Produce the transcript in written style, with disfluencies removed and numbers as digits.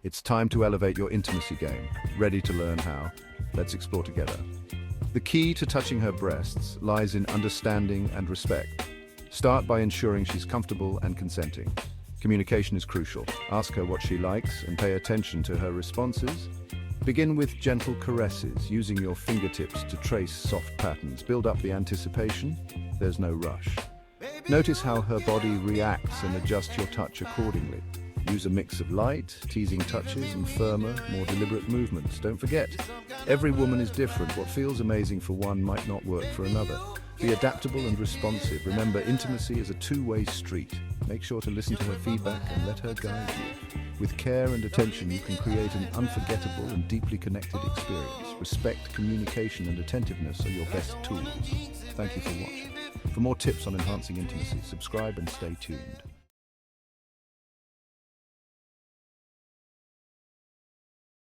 It's time to elevate your intimacy game. Ready to learn how? Let's explore together. The key to touching her breasts lies in understanding and respect. Start by ensuring she's comfortable and consenting. Communication is crucial. Ask her what she likes and pay attention to her responses. Begin with gentle caresses, using your fingertips to trace soft patterns. Build up the anticipation. There's no rush. Notice how her body reacts and adjust your touch accordingly. Use a mix of light, teasing touches and firmer, more deliberate movements. Don't forget, every woman is different. What feels amazing for one might not work for another. Be adaptable and responsive. Remember, intimacy is a two-way street. Make sure to listen to her feedback and let her guide you. With care and attention, you can create an unforgettable and deeply connected experience. Respect, communication, and attentiveness are your best tools. Thank you for watching. For more tips on enhancing intimacy, subscribe and stay tuned.